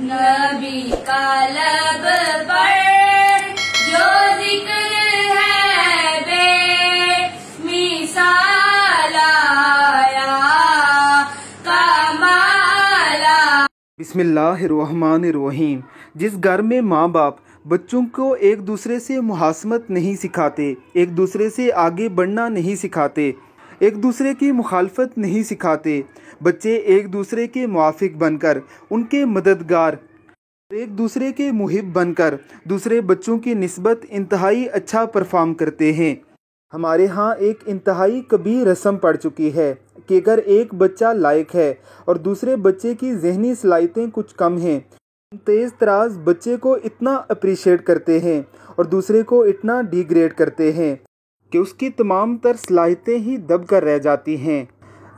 नबी का लब पर जो जिक्र है बेमिसाल आया कमाला। बिस्मिल्लाहिर्रहमानिर्रहीम। जिस घर में माँ बाप बच्चों को एक दूसरे से मुहासमत नहीं सिखाते, एक दूसरे से आगे बढ़ना नहीं सिखाते, एक दूसरे की मुखालफत नहीं सिखाते, बच्चे एक दूसरे के मुआफिक बनकर उनके मददगार, एक दूसरे के मुहिब बनकर दूसरे बच्चों की निस्बत इंतहाई अच्छा परफॉर्म करते हैं। हमारे यहाँ एक इंतहाई कबीर रस्म पड़ चुकी है कि अगर एक बच्चा लायक है और दूसरे बच्चे की जहनी सलाहियतें कुछ कम हैं, तेज़ तराज बच्चे को इतना अप्रिशिएट करते हैं और दूसरे को इतना डिग्रेड करते हैं कि उसकी तमाम तर सलाहियतें ही दब कर रह जाती हैं।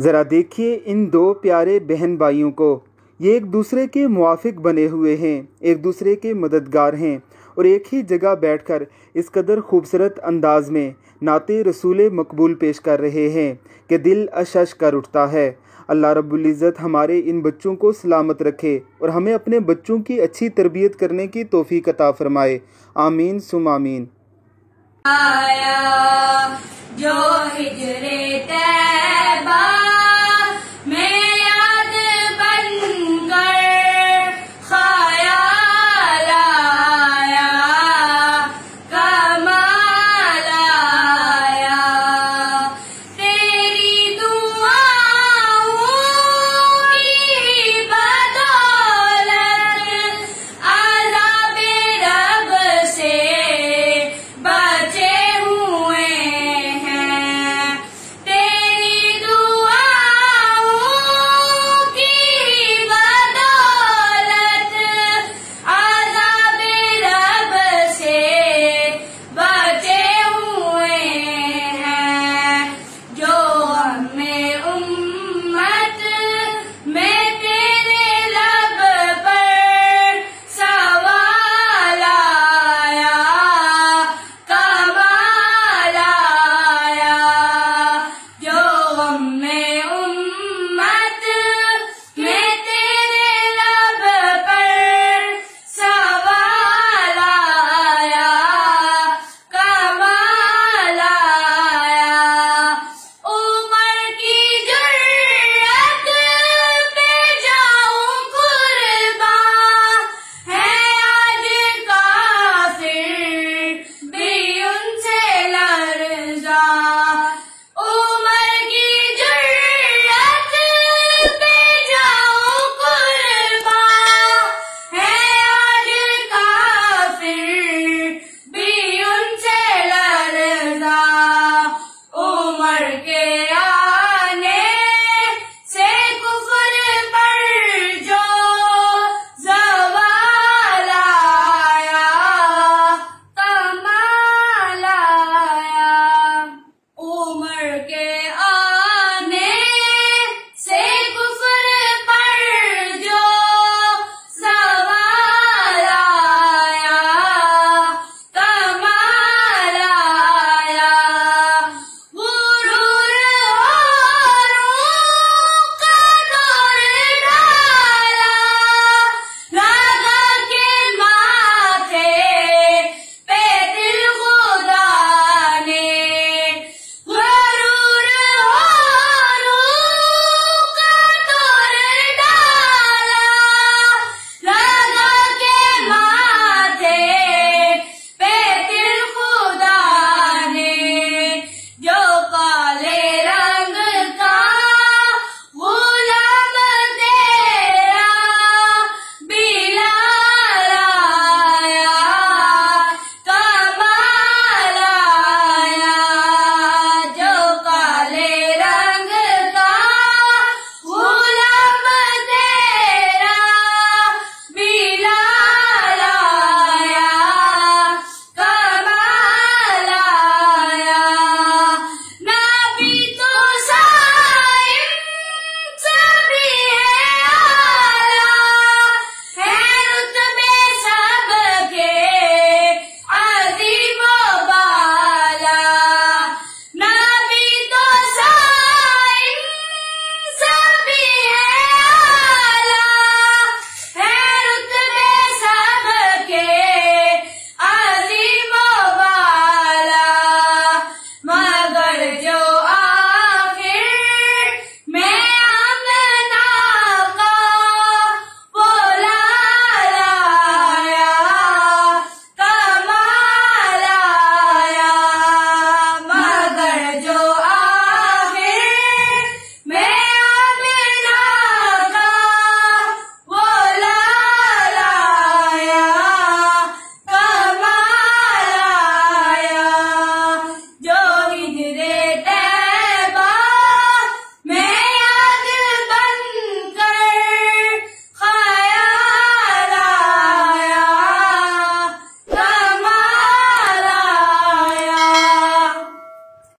ज़रा देखिए इन दो प्यारे बहन भाइयों को, ये एक दूसरे के मुआफिक बने हुए हैं, एक दूसरे के मददगार हैं और एक ही जगह बैठकर इस कदर खूबसूरत अंदाज में नाते रसूल मकबूल पेश कर रहे हैं कि दिल अशश कर उठता है। अल्लाह रब्बुल इज़्ज़त हमारे इन बच्चों को सलामत रखे और हमें अपने बच्चों की अच्छी तरबियत करने की तौफीक अता फरमाए। आमीन सुम आमीन। आया जो हिजरे तैबा